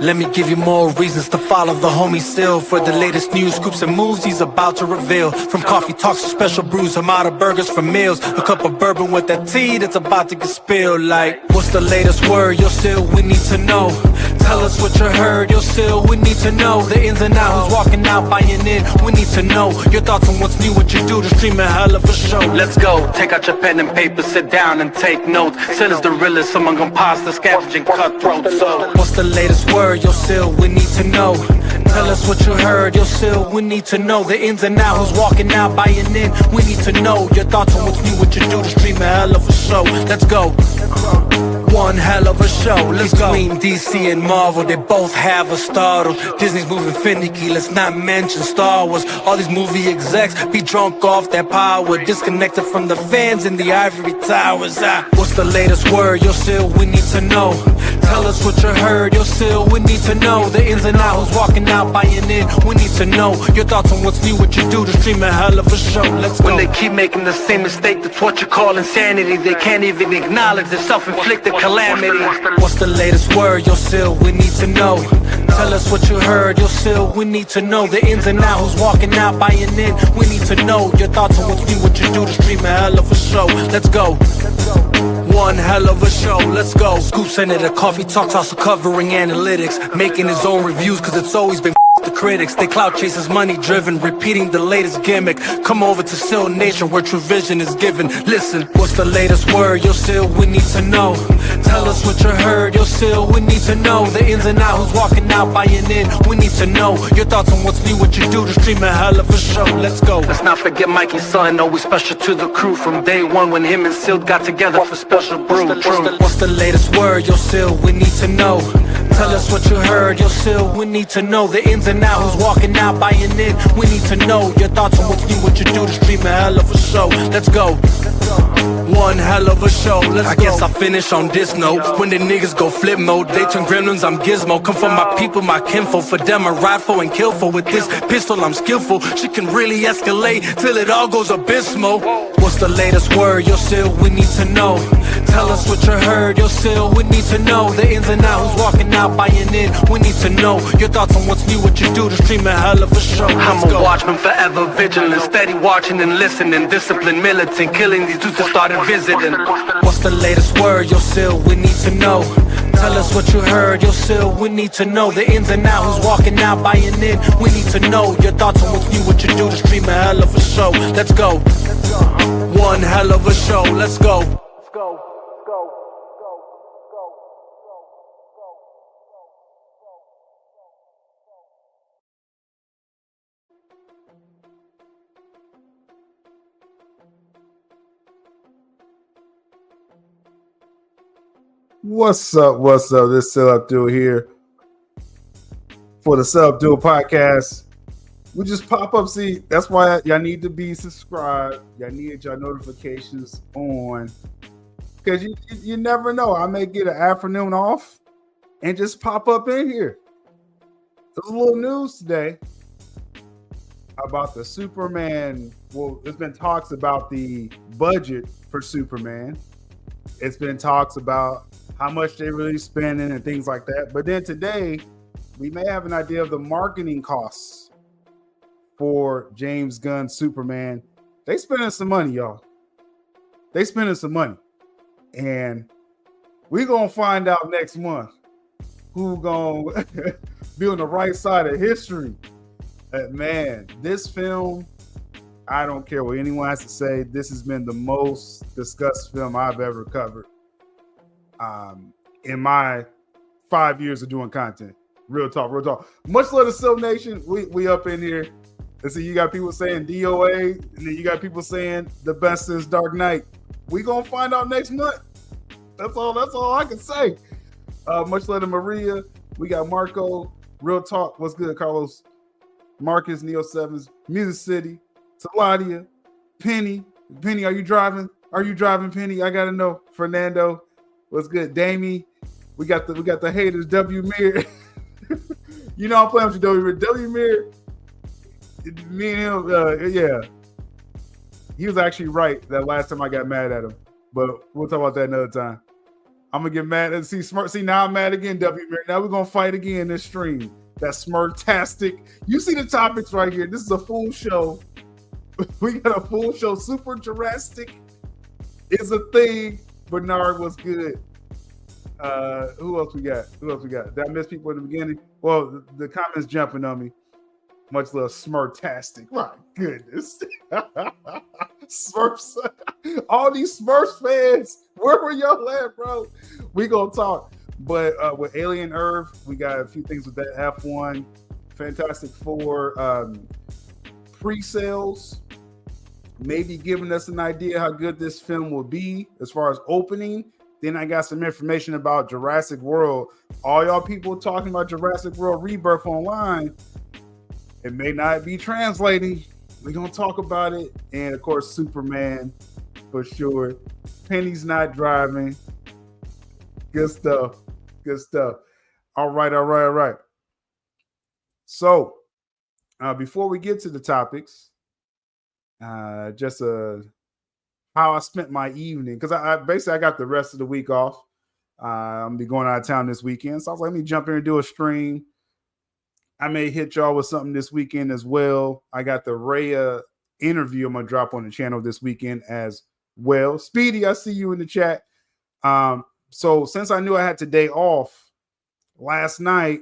Let me give you more reasons to follow the homie Sil for the latest news, scoops and moves he's about to reveal. From coffee talks to special brews, I'm out of burgers for meals. A cup of bourbon with that tea that's about to get spilled. Like, what's the latest word? Yo, Sil, we need to know. Tell us what you heard, yo, Sil, we need to know. The ins and outs, who's walking out, buying in, we need to know. Your thoughts on what's new, what you do to stream a hell of a show. Let's go, take out your pen and paper, sit down and take notes. Sil is the realest among imposters, scavenging cutthroats. So, what's the latest word? Yo, Sil, we need to know. Tell us what you heard, yo, Sil, we need to know. The ins and outs, who's walking out, buying in, we need to know. Your thoughts on what's new, what you do to stream a hell of a show. Let's go. One hell of a show, let's go. Between DC and Marvel, they both have a startle. Disney's moving finicky, let's not mention Star Wars. All these movie execs be drunk off their power, disconnected from the fans in the ivory towers. What's the latest word, yo, Sil, we need to know. Tell us what you heard, yo, Sil, we need to know. The ins and outs, who's walking out, buying in, we need to know. Your thoughts on what's new, what you do to stream a hell of a show. Let's go. When they keep making the same mistake, that's what you call insanity. They can't even acknowledge their self-inflicted calamity. What's the latest word, yo, Sil, we need to know. Tell us what you heard, yo, Sil, we need to know. The ins and outs, who's walking out, buying in, we need to know. Your thoughts on what's new, what you do to stream a hell of a show. Let's go. One hell of a show, let's go. Scoop Senator, coffee talks, also covering analytics, making his own reviews, cause it's always been the critics. They clout chasers, money driven, repeating the latest gimmick. Come over to Sil Nation where true vision is given. Listen, what's the latest word, yo, Sil, we need to know. Tell us what you heard, yo, Sil, we need to know. The ins and outs, who's walking out, buying in, we need to know. Your thoughts on what's new, what you do to stream a hell of a show. Let's go. Let's not forget Mikey's son, always special to the crew. From day one when him and Sil got together for special brew. What's the latest word, yo, Sil, we need to know. Tell us what you heard, yo, Sil, we need to know. The ins and outs, who's walking out, buying in, we need to know. Your thoughts on what's new, what you do to stream a hell of a show. Let's go. One hell of a show, let's go. I guess I'll finish on this note. When the niggas go flip mode, they turn gremlins, I'm Gizmo. Come from my people, my kinfolk. For them I ride for and kill for. With this pistol I'm skillful. She can really escalate till it all goes abysmal. What's the latest word, yo, Sil, we need to know. Tell us what you heard, yo, Sil, we need to know. The ins and outs, who's walking out, buying in, we need to know. Your thoughts on what's new, what you do to stream a hell of a show. I'm a watchman, forever vigilant, steady watching and listening, disciplined, militant, killing these dudes that started visiting. What's the latest word, yo, Sil, we need to know. Tell us what you heard, yo, Sil, we need to know. The ins and outs, who's walking out, buying in, we need to know. Your thoughts on what's new, what you do to stream a hell of a show. Let's go. One hell of a show, let's go. What's up? What's up? This is sylabdul here for the sylabdul podcast. We just pop up. See, that's why y'all need to be subscribed. Y'all need your notifications on, because you never know. I may get an afternoon off and just pop up in here. There's a little news today about the Superman. Well, there's been talks about the budget for Superman. It's been talks about how much they really spending and things like that. But then today, we may have an idea of the marketing costs for James Gunn Superman. They spending some money, y'all. They spending some money. And we're going to find out next month who going to be on the right side of history. Man, this film, I don't care what anyone has to say, this has been the most discussed film I've ever covered in my 5 years of doing content. Real talk, real talk. Much love to Sil Nation. We up in here. Let's see, you got people saying DOA, and then you got people saying the best since Dark Knight. We gonna find out next month. That's all I can say. Much love to Maria. We got Marco. Real talk. What's good, Carlos? Marcus, Neo Sevens, Music City, Saladia, Penny. Penny, are you driving? Are you driving, Penny? I gotta know. Fernando, what's good? Damie, we got the haters. W Mir, you know I'm playing with you, W Mir. W Mir, me and him, yeah, he was actually right that last time I got mad at him, but we'll talk about that another time. I'm gonna get mad and see Smurf. See, now I'm mad again, W. Now we're gonna fight again this stream. That's Smurftastic. You see the topics right here. This is a full show. We got a full show. Super Jurassic is a thing. Bernard was good. Who else we got? Did I miss people in the beginning? Well, the comments jumping on me. Much love, Smurftastic. My goodness. Smurfs. All these Smurfs fans. Where were y'all at, bro? We gonna talk. But with Alien Earth, we got a few things with that. F1, Fantastic Four, pre-sales, maybe giving us an idea how good this film will be as far as opening. Then I got some information about Jurassic World. All y'all people talking about Jurassic World Rebirth online, it may not be translating. We're going to talk about it. And, of course, Superman for sure. Penny's not driving. Good stuff. All right. So, before we get to the topics, just how I spent my evening, because I basically got the rest of the week off. I'm gonna be going out of town this weekend, so I was like, let me jump in and do a stream. I may hit y'all with something this weekend as well. I got the Rhea interview I'm gonna drop on the channel this weekend as well. Speedy, I see you in the chat. So since I knew I had today off last night,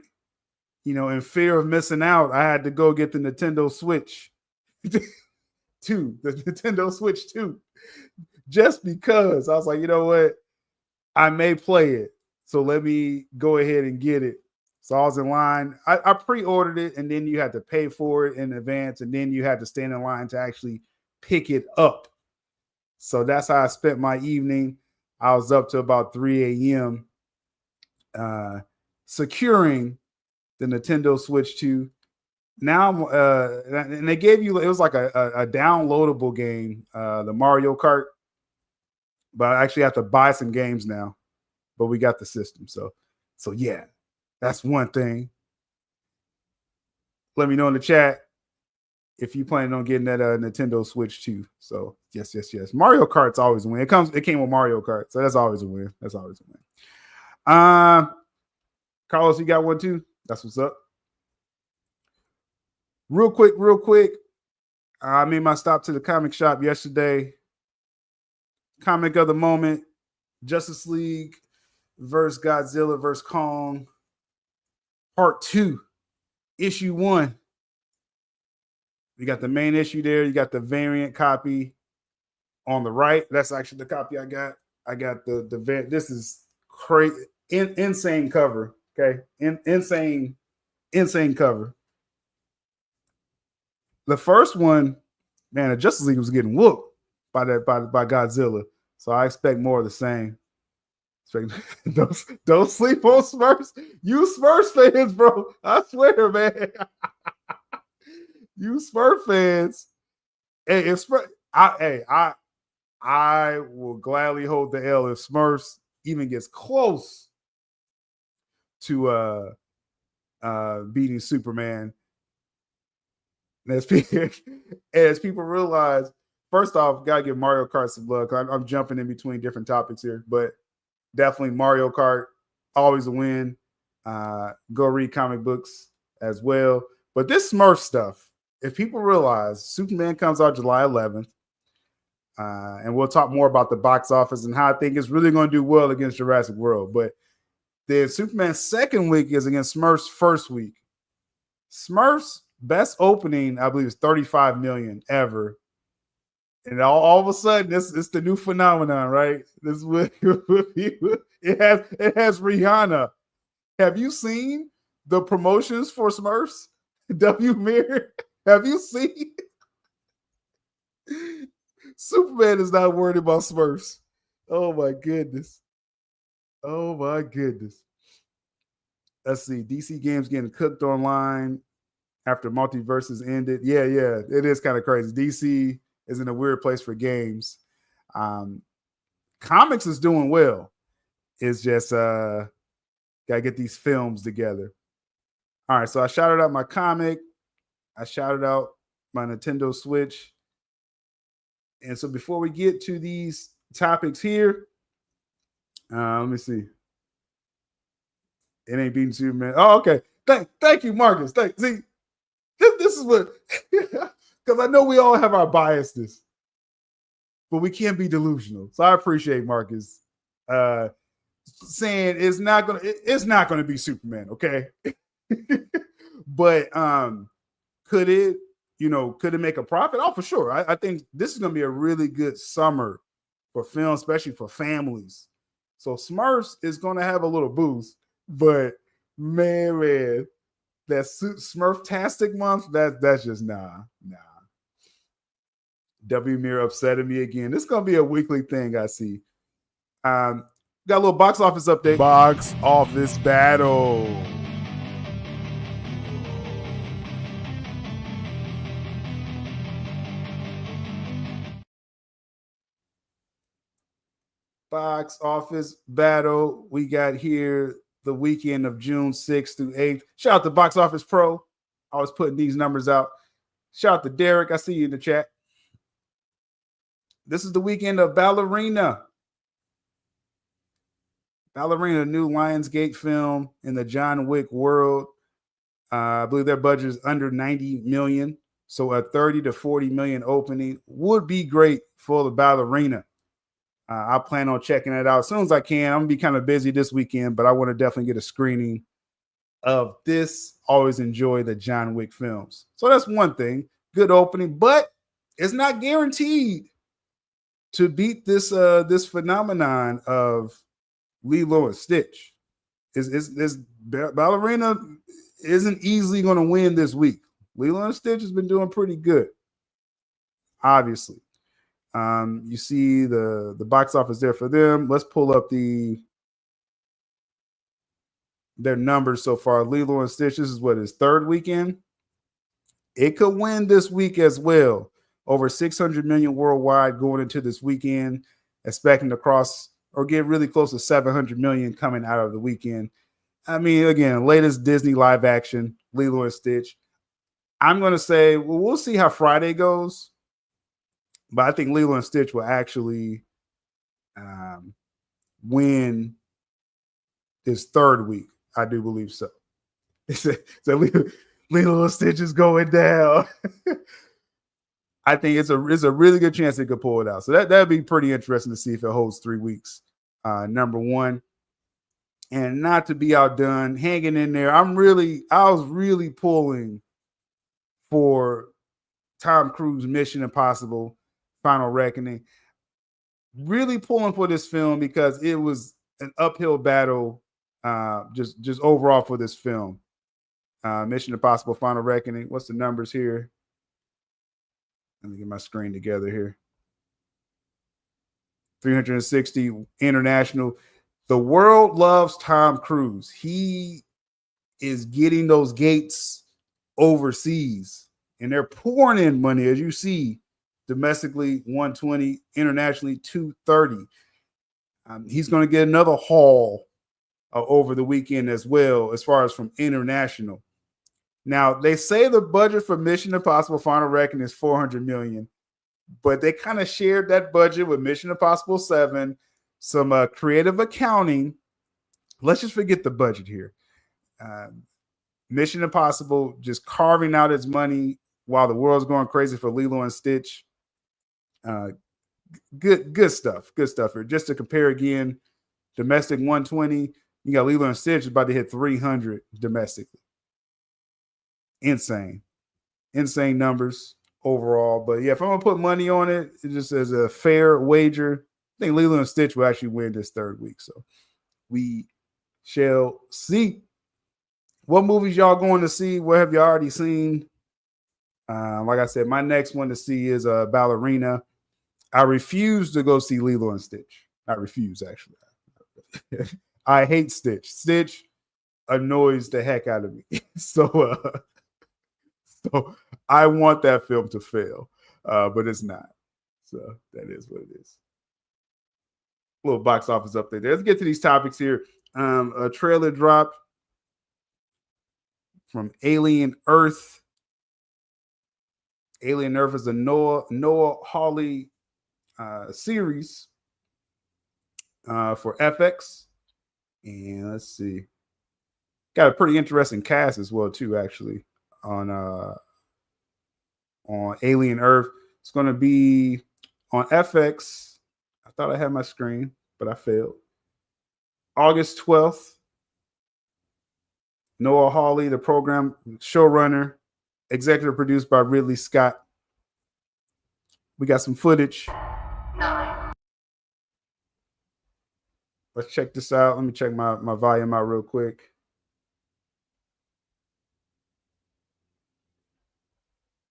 in fear of missing out, I had to go get the Nintendo Switch 2, the Nintendo Switch 2. Just because I was like, you know what? I may play it. So let me go ahead and get it. So I was in line. I pre-ordered it, and then you had to pay for it in advance, and then you had to stand in line to actually pick it up. So that's how I spent my evening. I was up to about 3 a.m. Securing the Nintendo Switch 2. Now, and they gave you, it was like a downloadable game, the Mario Kart. But I actually have to buy some games now. But we got the system. So yeah, that's one thing. Let me know in the chat if you planning on getting that Nintendo Switch 2. So yes. Mario Kart's always a win. It came with Mario Kart, so that's always a win. Carlos, you got one too? That's what's up. Real quick. I made my stop to the comic shop yesterday. Comic of the moment, Justice League versus Godzilla versus Kong, Part 2, Issue 1. You got the main issue there. You got the variant copy on the right. That's actually the copy I got. I got the this is crazy, insane cover. Okay, insane cover. The first one, man, the Justice League was getting whooped by Godzilla. So I expect more of the same. Don't sleep on Smurfs. You Smurfs fans, bro. I swear, man. You Smurf fans. Hey, I will gladly hold the L if Smurfs even gets close to beating Superman. As people realize, first off, gotta give Mario Kart some love. I'm jumping in between different topics here, but definitely Mario Kart, always a win. Go read comic books as well. But this Smurf stuff, if people realize Superman comes out July 11th, and we'll talk more about the box office and how I think it's really going to do well against Jurassic World. But then Superman's second week is against Smurf's first week. Smurf's best opening, I believe, is 35 million ever. And all of a sudden, it's the new phenomenon, right? This is what it has Rihanna. Have you seen the promotions for Smurfs? W Mirror, have you seen? Superman is not worried about Smurfs. Oh my goodness. Let's see. DC games getting cooked online after multiverses ended. Yeah, it is kind of crazy. DC is in a weird place for games. Comics is doing well. It's just gotta get these films together. All right, so I shouted out my comic. I shouted out my Nintendo Switch. And so before we get to these topics here, Let me see. It ain't beating Superman. Oh, okay. Thank you, Marcus. See, this is what, because I know we all have our biases, but we can't be delusional. So I appreciate Marcus saying it's not gonna be Superman. Okay, but could it make a profit? Oh, for sure. I think this is gonna be a really good summer for film, especially for families. So Smurfs is gonna have a little boost, but man, that Smurf-tastic month, that's just nah. W Mirror upsetting me again. This is gonna be a weekly thing, I see. Got a little box office update. Box office battle. Box office battle. We got here the weekend of June 6th through 8th. Shout out to Box Office Pro. I was putting these numbers out. Shout out to Derek. I see you in the chat. This is the weekend of Ballerina. Ballerina, new Lionsgate film in the John Wick world. I believe their budget is under 90 million. So a 30 to 40 million opening would be great for the Ballerina. I plan on checking it out as soon as I can. I'm going to be kind of busy this weekend, but I want to definitely get a screening of this. Always enjoy the John Wick films. So that's one thing. Good opening, but it's not guaranteed to beat this phenomenon of Lilo and Stitch. Is Ballerina isn't easily going to win this week. Lilo and Stitch has been doing pretty good, obviously. You see the box office there for them. Let's pull up their numbers so far. Lilo and Stitch, this is what, his third weekend. It could win this week as well. Over 600 million worldwide going into this weekend, expecting to cross or get really close to 700 million coming out of the weekend. I mean, again, latest Disney live action, Lilo and Stitch. I'm going to say, well, we'll see how Friday goes. But I think Lilo and Stitch will actually win this third week. I do believe so. So Lilo and Stitch is going down. I think it's a really good chance they could pull it out. So that'd be pretty interesting to see if it holds 3 weeks. Number one. And not to be outdone, hanging in there. I was really pulling for Tom Cruise Mission Impossible Final Reckoning. Really pulling for this film because it was an uphill battle just overall for this film. Mission Impossible Final Reckoning. What's the numbers here? Let me get my screen together here. 360 international. The world loves Tom Cruise. He is getting those gates overseas, and they're pouring in money, as you see. Domestically, 120, internationally, 230. He's going to get another haul over the weekend as well, as far as from international. Now, they say the budget for Mission Impossible Final Reckoning is $400 million, but they kind of shared that budget with Mission Impossible 7, some creative accounting. Let's just forget the budget here. Mission Impossible just carving out its money while the world's going crazy for Lilo and Stitch. Good stuff. Good stuff here. Just to compare again, domestic 120, you got Lilo and Stitch about to hit 300 domestically. Insane numbers overall. But yeah, if I'm gonna put money on it, it just as a fair wager, I think Lilo and Stitch will actually win this third week. So we shall see. What movies y'all going to see? What have you already seen? Like I said, my next one to see is Ballerina. I refuse to go see Lilo and Stitch. I refuse, actually. I hate Stitch. Stitch annoys the heck out of me. So I want that film to fail, but it's not. So that is what it is. A little box office update there. Let's get to these topics here. A trailer dropped from Alien Earth. Alien Earth is a Noah Hawley series for FX. And let's see. Got a pretty interesting cast as well, too, actually, on Alien Earth. It's going to be on FX. I thought I had my screen, but I failed. August 12th. Noah Hawley, the program showrunner, executive produced by Ridley Scott. We got some footage. 9. Let's check this out. Let me check my volume out real quick.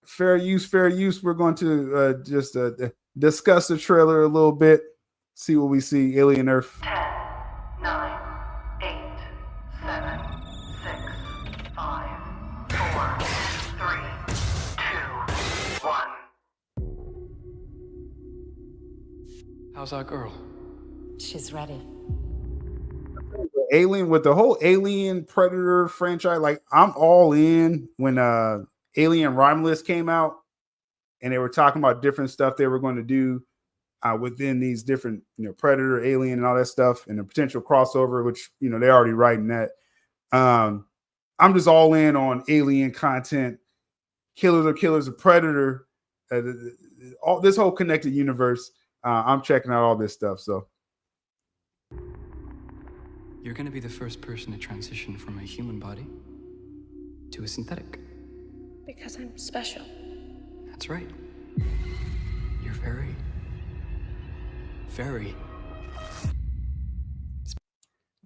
Fair use. We're going to just discuss the trailer a little bit, see what we see. Alien Earth. 10, 9, 8, 7, 6, 5, 4, 3, 2, 1. How's our girl? She's ready. Alien, with the whole Alien Predator franchise, like I'm all in. When Alien Romulus came out and they were talking about different stuff they were going to do within these different, Predator, Alien, and all that stuff, and the potential crossover, which they're already writing that. I'm just all in on Alien content. Killers of Predator, all this whole connected universe. I'm checking out all this stuff. So You're going to be the first person to transition from a human body to a synthetic. Because I'm special. That's right. You're very, very.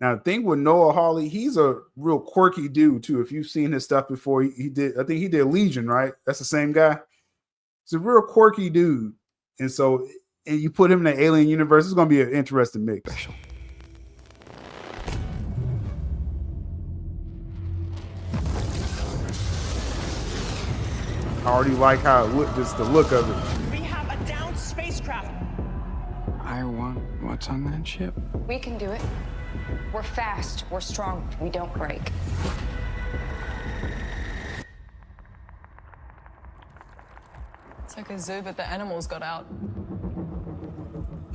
now the thing with Noah Hawley, he's a real quirky dude too. If you've seen his stuff before, he did. I think he did Legion, right? That's the same guy. He's a real quirky dude, and you put him in the Alien universe, it's going to be an interesting mix. Special. I already like how it looked, just the look of it. We have a downed spacecraft. I want what's on that ship. We can do it. We're fast. We're strong. We don't break. It's like a zoo, but the animals got out.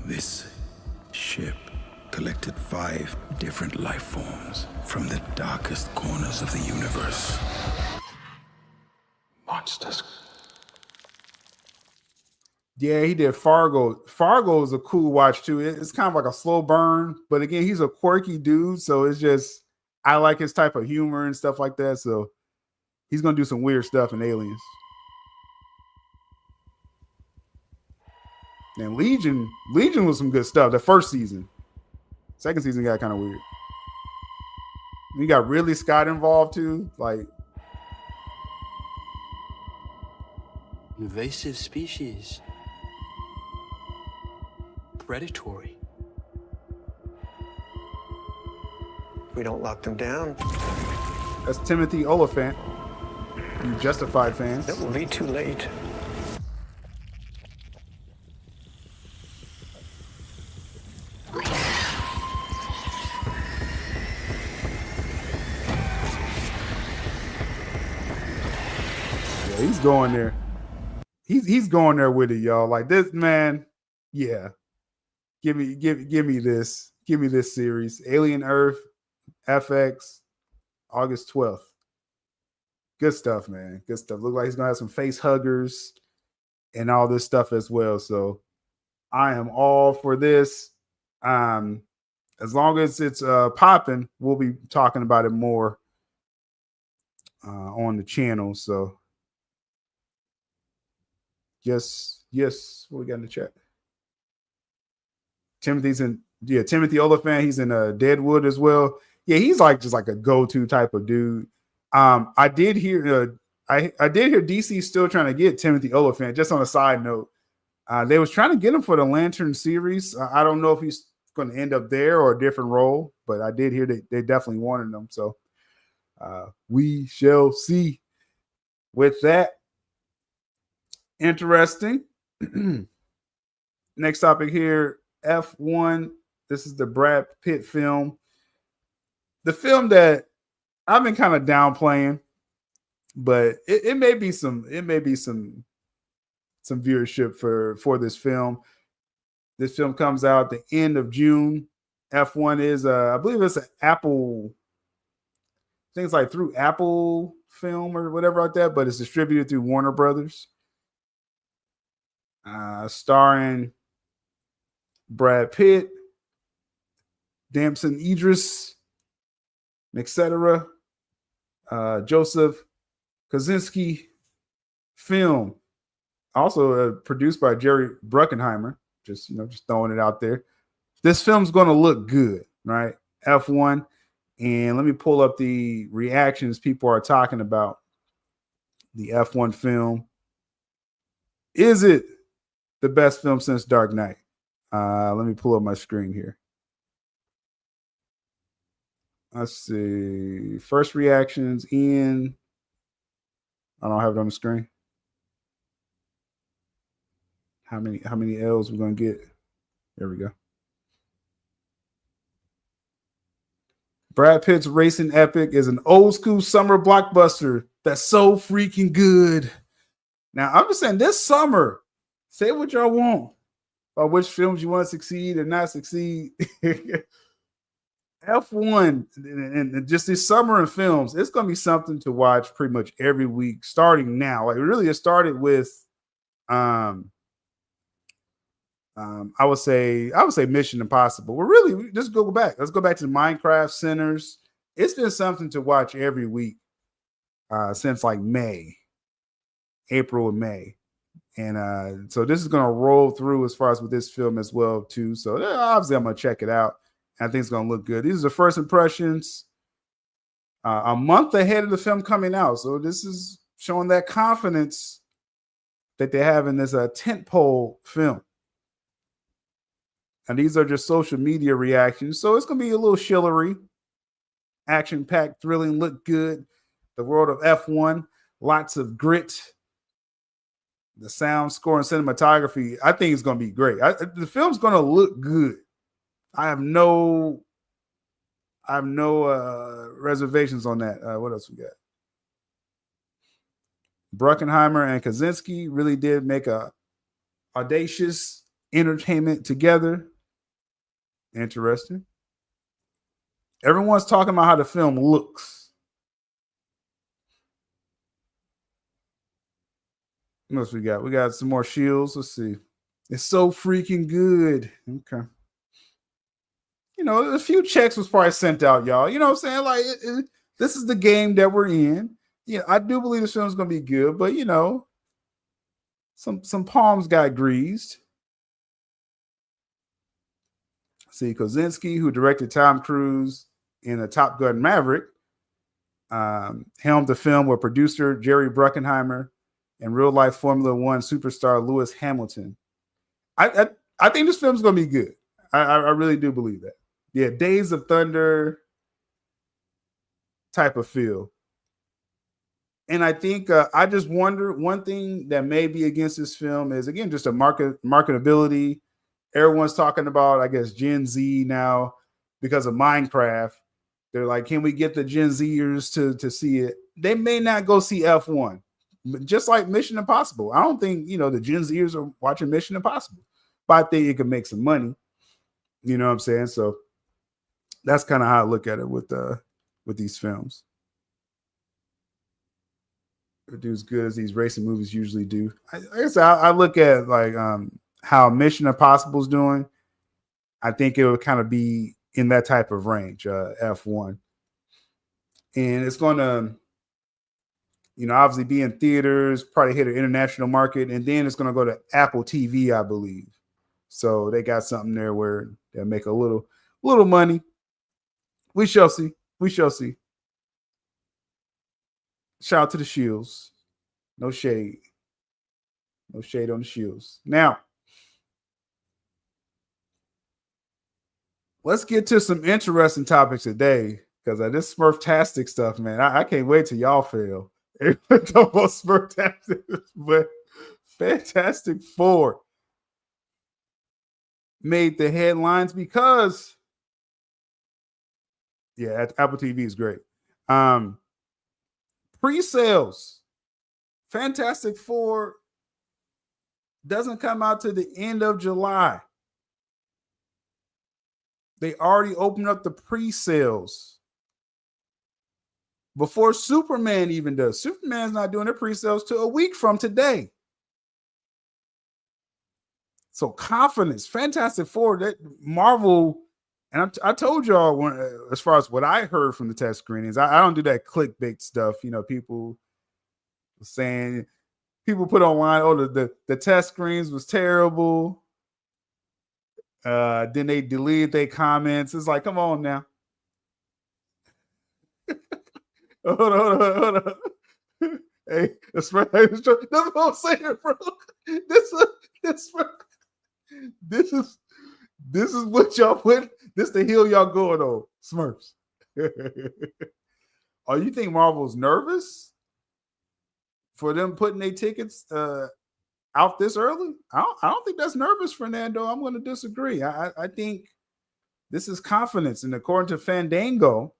This ship collected 5 different life forms from the darkest corners of the universe. Monsters. Yeah, he did Fargo. Fargo is a cool watch too. It's kind of like a slow burn, but again, he's a quirky dude, so it's just I like his type of humor and stuff like that. So he's gonna do some weird stuff in Aliens. And Legion was some good stuff. The first season, second season got kind of weird. You got Ridley Scott involved too, like. Invasive species. Predatory. We don't lock them down. That's Timothy Oliphant. You Justified fans. It will be too late. Yeah, he's going there. He's going there with it, y'all. Like this man, yeah. Give me this. Give me this series. Alien Earth, FX, August 12th. Good stuff, man. Good stuff. Look like he's gonna have some face huggers and all this stuff as well. So I am all for this. As long as it's popping, we'll be talking about it more on the channel. So yes. What we got in the chat? Timothy Oliphant. He's in Deadwood as well. Yeah, he's just like a go-to type of dude. I did hear DC still trying to get Timothy Oliphant. Just on a side note, they was trying to get him for the Lantern series. I don't know if he's going to end up there or a different role, but I did hear they definitely wanted him. So we shall see. With that, interesting. Next topic here, F1. This is the Brad Pitt film. The film that I've been kind of downplaying, but it may be some viewership for this film. This film comes out at the end of June. F1 is I believe it's an Apple, things like through Apple Film or whatever like that, but it's distributed through Warner Brothers. Starring Brad Pitt, Damson Idris, etc. Joseph Kosinski film, also produced by Jerry Bruckheimer. Just throwing it out there. This film's going to look good, right? F1, and let me pull up the reactions people are talking about the F1 film. Is it the best film since Dark Knight? Let me pull up my screen here. Let's see. First reactions in. I don't have it on the screen. How many L's we're gonna get? There we go. Brad Pitt's racing epic is an old school summer blockbuster that's so freaking good. Now, I'm just saying this summer, say what y'all want about which films you want to succeed and not succeed. F1 and just this summer in films, it's going to be something to watch pretty much every week starting now. Like really, it started with, I would say Mission Impossible. We're really just go back. Let's go back to the Minecraft Centers. It's been something to watch every week since like April and May. And so this is going to roll through as far as with this film as well too. So obviously I'm going to check it out. I think it's going to look good. These are the first impressions a month ahead of the film coming out. So this is showing that confidence that they have in this tentpole film. And these are just social media reactions. So it's going to be a little chivalry, action-packed, thrilling, look good. The world of F1, lots of grit. The sound, score, and cinematography, I think it's going to be great. The film's going to look good. I have no reservations on that. What else we got? Bruckheimer and Kosinski really did make a audacious entertainment together. Interesting. Everyone's talking about how the film looks. What else we got? We got some more shields. Let's see. It's so freaking good. Okay. A few checks was probably sent out, y'all. You know what I'm saying? Like, this is the game that we're in. Yeah, I do believe this film's going to be good, but, some palms got greased. See, Kosinski, who directed Tom Cruise in a Top Gun Maverick, helmed the film with producer Jerry Bruckheimer and real-life Formula One superstar Lewis Hamilton. I think this film's going to be good. I really do believe that. Yeah, Days of Thunder type of feel. And I think I just wonder, one thing that may be against this film is, again, just a marketability. Everyone's talking about, I guess, Gen Z now because of Minecraft. They're like, can we get the Gen Zers to see it? They may not go see F1, just like Mission Impossible. I don't think, the Gen Zers are watching Mission Impossible, but I think it can make some money. You know what I'm saying? So that's kind of how I look at it with these films. They do as good as these racing movies usually do. I guess I look at like how Mission Impossible is doing. I think it would kind of be in that type of range, F1. And it's going to, obviously be in theaters, probably hit an international market, and then it's going to go to Apple TV, I believe. So they got something there where they'll make a little money. We shall see. We shall see. Shout out to the Shields. No shade. No shade on the Shields. Now, let's get to some interesting topics today, because this Smurftastic stuff, man, I can't wait till y'all fail. It's almost Smurftastic, but Fantastic Four made the headlines because, yeah, Apple TV is great. Pre-sales, Fantastic Four doesn't come out to the end of July. They already opened up the pre-sales before Superman even does. Superman's not doing their pre-sales till a week from today. So confidence, Fantastic Four, that Marvel, and I told y'all when, as far as what I heard from the test screenings, I don't do that clickbait stuff. You know, people saying, people put online, oh, the test screens was terrible. Then they deleted their comments. It's like, come on now. hold on. Hey, that's what I'm saying, bro. This is what y'all put. This the hill y'all going on, Smurfs. Oh, you think Marvel's nervous for them putting their tickets out this early? I don't think that's nervous, Fernando. I'm going to disagree. I think this is confidence, and according to Fandango,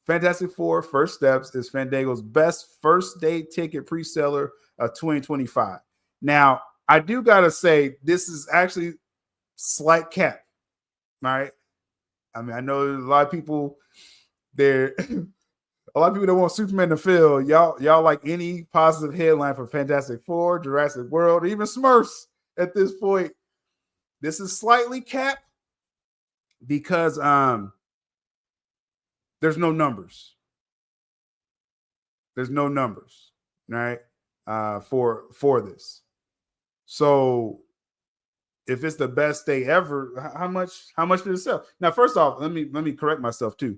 Fantastic Four First Steps is Fandango's best first day ticket pre-seller of 2025. Now, I do gotta say this is actually slight cap, right? I mean, I know a lot of people there. A lot of people that want Superman to fail. Y'all like any positive headline for Fantastic Four, Jurassic World, or even Smurfs at this point. This is slightly capped because there's no numbers. There's no numbers, right? For this. So if it's the best day ever, how much did it sell? Now, first off, let me correct myself too.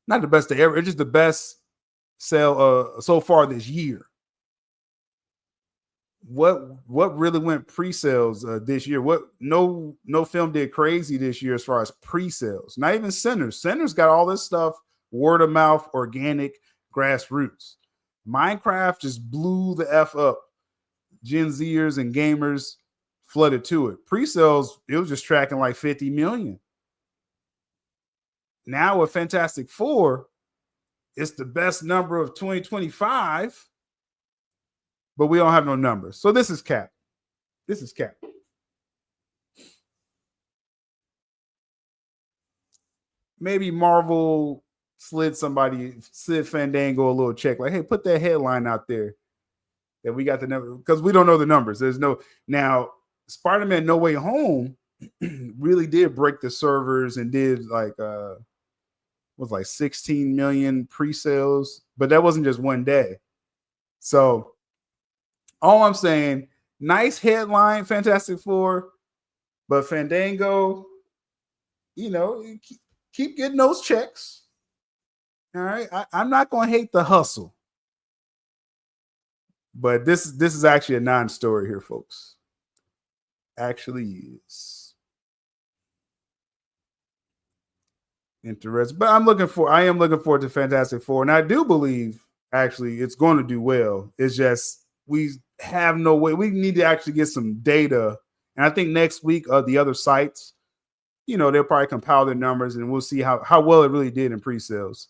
Not the best day ever. It's just the best sale so far this year. What really went pre-sales this year? What no film did crazy this year as far as pre-sales. Not even Sinners. Sinners got all this stuff word of mouth, organic, grassroots. Minecraft just blew the F up. Gen Zers and gamers flooded to it. Pre-sales, it was just tracking like 50 million. Now with Fantastic Four, it's the best number of 2025, but we don't have no numbers. So this is cap. This is cap. Maybe Marvel slid Fandango a little check. Like, hey, put that headline out there that we got the number, because we don't know the numbers. There's no, now Spider-Man No Way Home really did break the servers and did like was like 16 million pre-sales, but that wasn't just one day. So all I'm saying, nice headline, Fantastic Four, but Fandango, you know, keep getting those checks. All right, I'm not going to hate the hustle, but this is actually a non-story here, folks. Actually is interesting, but I am looking forward to Fantastic Four, and I do believe actually it's going to do well. It's just we have no way. We need to actually get some data, and I think next week the other sites, you know, they'll probably compile their numbers, and we'll see how well it really did in pre-sales.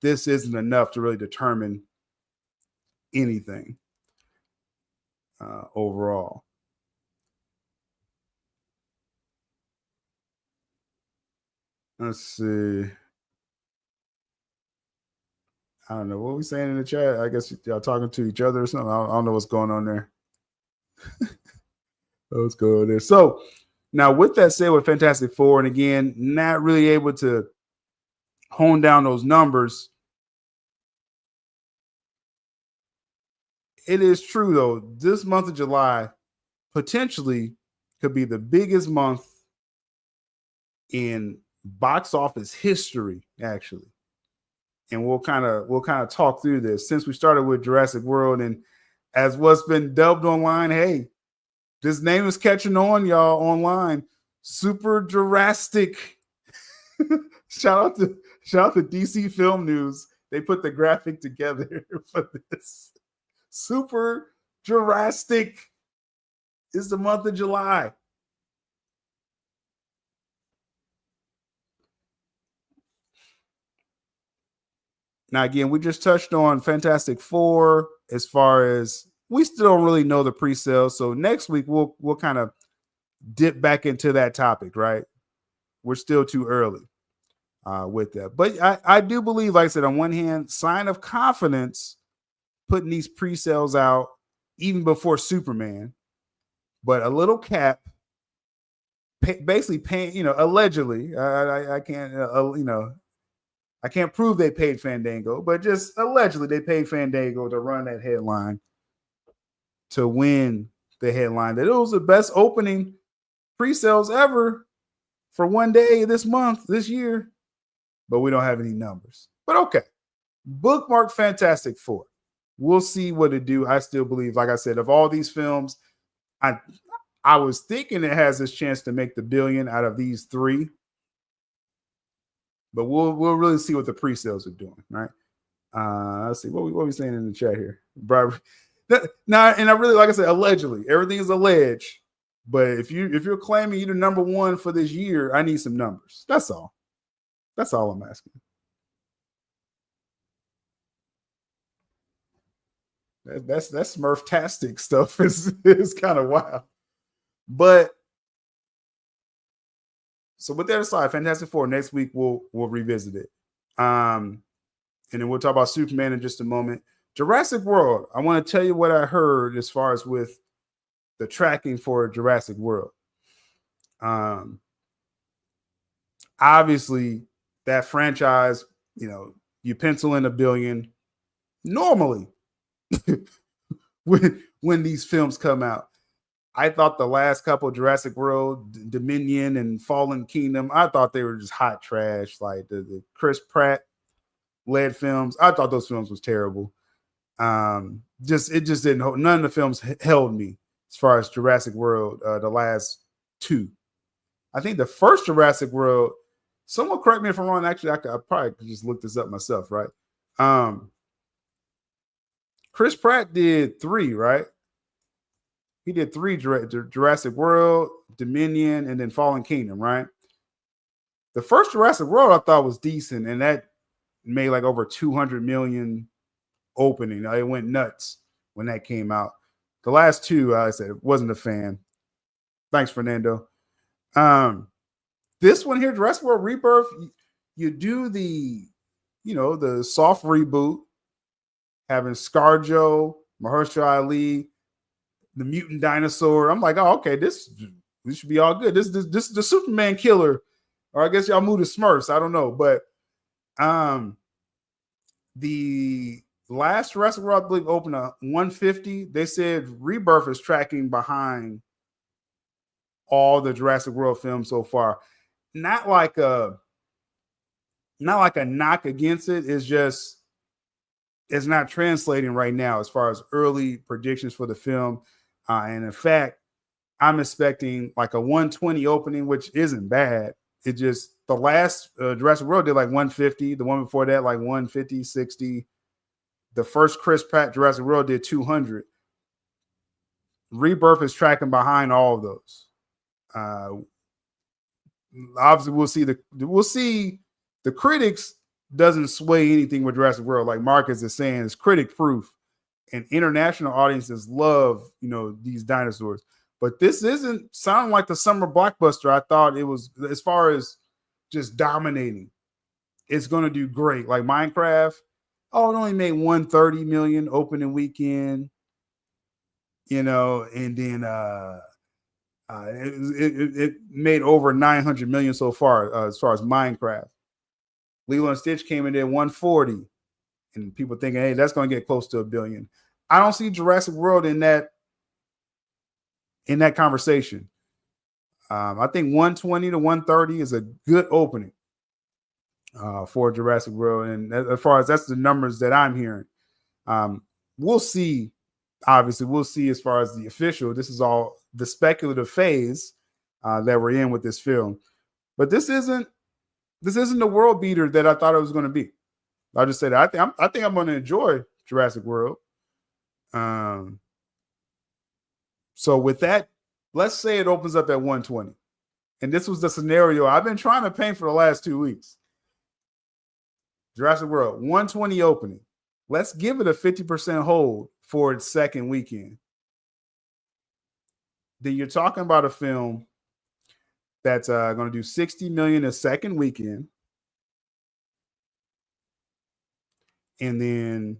This isn't enough to really determine anything overall. Let's see. I don't know what we saying in the chat. I guess y'all talking to each other or something. I don't know what's going on there. What's going on there? So now, with that said, with Fantastic Four, and again, not really able to hone down those numbers. It is true though. This month of July potentially could be the biggest month in box office history, actually. And we'll kind of talk through this since we started with Jurassic World, and as what's been dubbed online, hey, this name is catching on, y'all, online. Super Jurassic. shout out to DC Film News. They put the graphic together for this. Super Jurassic is the month of July. Now, again, we just touched on Fantastic Four as far as we still don't really know the pre-sales. So next week we'll kind of dip back into that topic, right? We're still too early with that. But I do believe, like I said, on one hand, sign of confidence putting these pre-sales out even before Superman, but a little cap, basically paying, allegedly. I can't, I can't prove they paid Fandango, but just allegedly they paid Fandango to run that headline to win the headline. That it was the best opening pre-sales ever for one day this month, this year, but we don't have any numbers. But okay, bookmark Fantastic Four. We'll see what it do. I still believe, like I said, of all these films, I was thinking it has this chance to make the billion out of these three, but we'll really see what the pre-sales are doing, right? Let's see what we saying in the chat here. Now, and I really, like I said, allegedly, everything is alleged. But if you're claiming you're the number one for this year, I need some numbers. That's all. That's all I'm asking. That's Smurf-tastic stuff is kind of wild. But so with that aside, Fantastic Four, next week we'll revisit it. And then we'll talk about Superman in just a moment. Jurassic World, I want to tell you what I heard as far as with the tracking for Jurassic World. Obviously, that franchise, you pencil in $1 billion normally when these films come out. I thought the last couple of Jurassic World, Dominion and Fallen Kingdom, I thought they were just hot trash. Like the Chris Pratt led films, I thought those films was terrible. It just didn't hold. None of the films held me as far as Jurassic World, the last two. I think the first Jurassic World, someone correct me if I'm wrong. Actually, I probably could just look this up myself, right? Chris Pratt did 3, right? He did 3 Jurassic World, Dominion, and then Fallen Kingdom, right? The first Jurassic World I thought was decent, and that made like over 200 million opening. It went nuts when that came out. The last 2, I said, wasn't a fan. Thanks, Fernando. This one here, Jurassic World Rebirth, you do the soft reboot, having ScarJo, Mahershala Ali, the mutant dinosaur. I'm like, oh, okay, this should be all good. This is the Superman killer, or I guess y'all moved to Smurfs. I don't know, but the last Jurassic World, I believe, opened at 150. They said Rebirth is tracking behind all the Jurassic World films so far. Not like a knock against it. It's just it's not translating right now as far as early predictions for the film. And in fact, I'm expecting like a 120 opening, which isn't bad. It just the last Jurassic World did like 150. The one before that, like 150, 60. The first Chris Pratt Jurassic World did 200. Rebirth is tracking behind all of those. Obviously, we'll see the critics doesn't sway anything with Jurassic World. Like Marcus is saying, it's critic proof, and international audiences love these dinosaurs. But this isn't sounding like the summer blockbuster I thought it was. As far as just dominating, it's going to do great. Like Minecraft, it only made 130 million opening weekend, and then it made over 900 million so far as Minecraft. Lilo and Stitch came in at 140, and people thinking, hey, that's going to get close to $1 billion. I don't see Jurassic World in that conversation. I think 120 to 130 is a good opening for Jurassic World, and as far as that's the numbers that I'm hearing. We'll see. Obviously, we'll see as far as the official. This is all the speculative phase that we're in with this film, but this isn't the world beater that I thought it was going to be. I'll just say that I think I'm going to enjoy Jurassic World. So with that, let's say it opens up at 120, and this was the scenario I've been trying to paint for the last 2 weeks. Jurassic World 120 opening. Let's give it a 50% hold for its second weekend. Then you're talking about a film that's going to do 60 million a second weekend. And then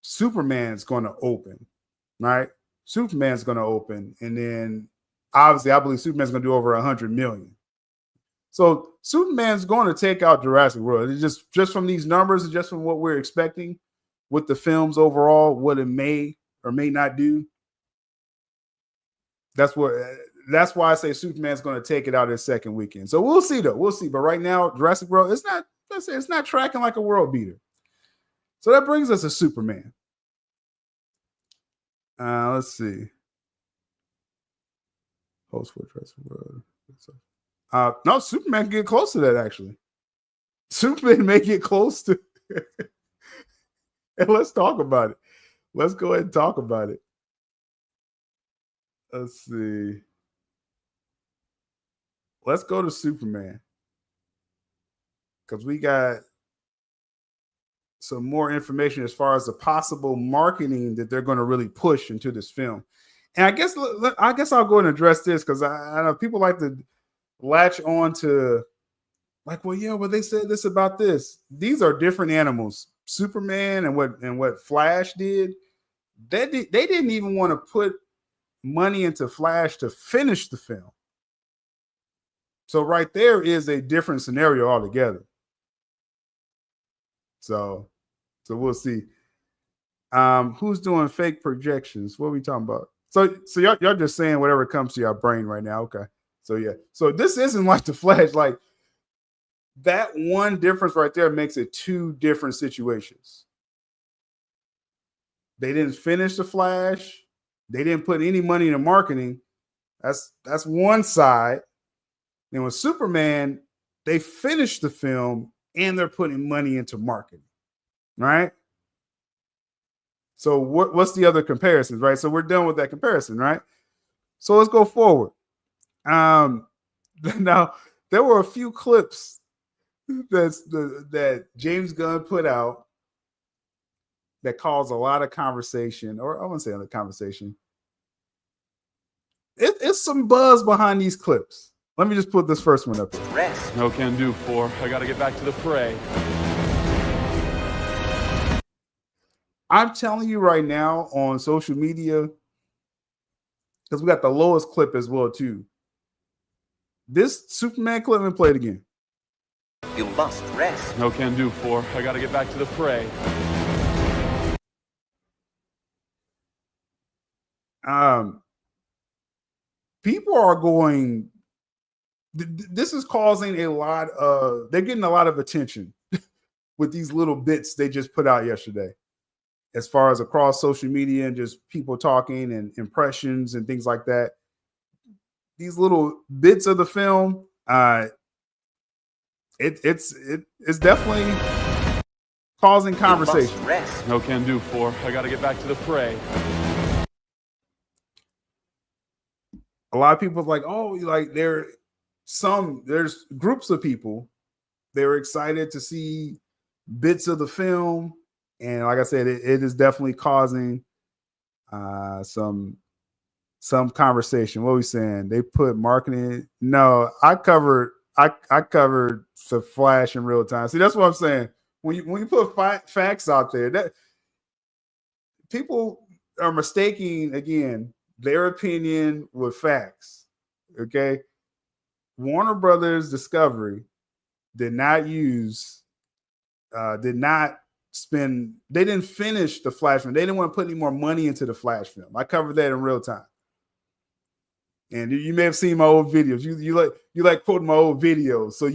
Superman's going to open, right? Superman's going to open. And then obviously I believe Superman's going to do over 100 million. So Superman's going to take out Jurassic World. It's just from these numbers and just from what we're expecting with the films overall, what it may or may not do. That's why I say Superman's going to take it out its second weekend. So we'll see, though. We'll see. But right now, Jurassic World, it's not tracking like a world beater. So that brings us to Superman. Let's see. Host for Jurassic World. No, Superman can get close to that, actually. Superman may get close to and let's talk about it. Let's go ahead and talk about it. Let's see. Let's go to Superman. Because we got some more information as far as the possible marketing that they're going to really push into this film. And I guess I'll go and address this because I know people like to latch on to like, well, yeah, well, they said this about this. These are different animals. Superman and what Flash did, they didn't even want to put money into Flash to finish the film. So right there is a different scenario altogether. So we'll see. Who's doing fake projections? What are we talking about? So y'all just saying whatever comes to your brain right now. Okay. So yeah. So this isn't like the Flash. Like that one difference right there makes it two different situations. They didn't finish the Flash. They didn't put any money into marketing. That's one side. And with Superman, they finished the film and they're putting money into marketing, right? So what's the other comparisons, right? So we're done with that comparison, right? So let's go forward. Now there were a few clips that James Gunn put out that caused a lot of conversation, or I wouldn't say other conversation. It's some buzz behind these clips. Let me just put this first one up here. Rest. No can do, 4. I got to get back to the fray. I'm telling you right now on social media, because we got the lowest clip as well, too. This Superman clip, let me play it again. You must rest. No can do, 4. I got to get back to the fray. People are going... This is causing they're getting a lot of attention with these little bits they just put out yesterday, as far as across social media and just people talking and impressions and things like that. These little bits of the film, it's definitely causing conversation. No can do, 4. I got to get back to the fray. A lot of people are like, oh, like there's groups of people, they were excited to see bits of the film. And like I said, it is definitely causing some conversation. What are we saying? They put marketing. No, I covered the Flash in real time. See, that's what I'm saying. When you put facts out there, that people are mistaking, again, their opinion with facts. Okay. Warner Brothers Discovery did not finish the Flash film. They didn't want to put any more money into the Flash film. I covered that in real time. And you may have seen my old videos. You like quoting my old videos. So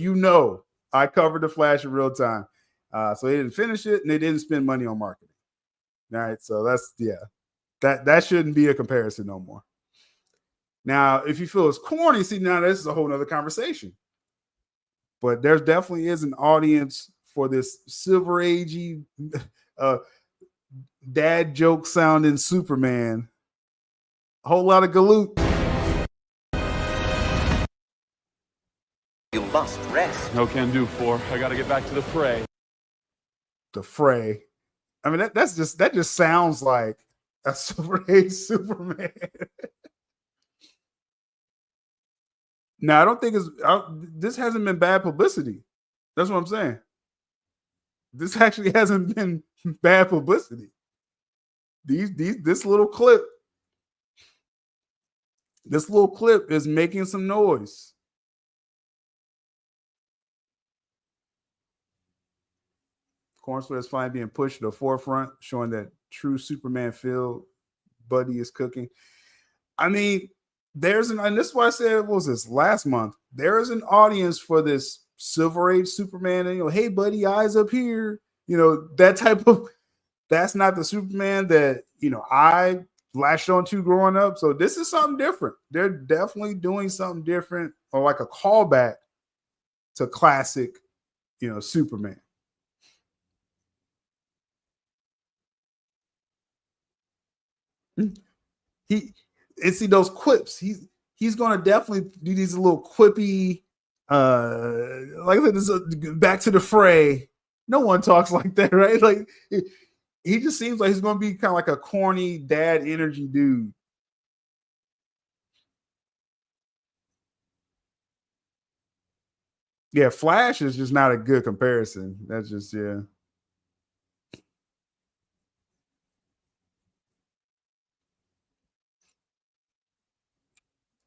I covered the Flash in real time. So they didn't finish it and they didn't spend money on marketing. All right. So that shouldn't be a comparison no more. Now, if you feel it's corny, see, now this is a whole nother conversation. But there definitely is an audience for this silver agey dad joke sounding Superman. A whole lot of galoot. You must rest. No can do, 4. I got to get back to the fray. The fray. I mean, that just sounds like a Silver Age Superman. Now, I don't think this hasn't been bad publicity. That's what I'm saying. This actually hasn't been bad publicity. This little clip is making some noise. Cornswell is finally being pushed to the forefront, showing that true Superman feel Buddy is cooking. I mean, and this is why I said, what was this last month? There is an audience for this Silver Age Superman, and hey, buddy, eyes up here. That type of. That's not the Superman that I latched onto growing up. So this is something different. They're definitely doing something different, or like a callback to classic, Superman. See those quips. He's going to definitely do these little quippy, like this, back to the fray. No one talks like that, right? Like he just seems like he's going to be kind of like a corny dad energy dude. Yeah, Flash is just not a good comparison. That's just, yeah.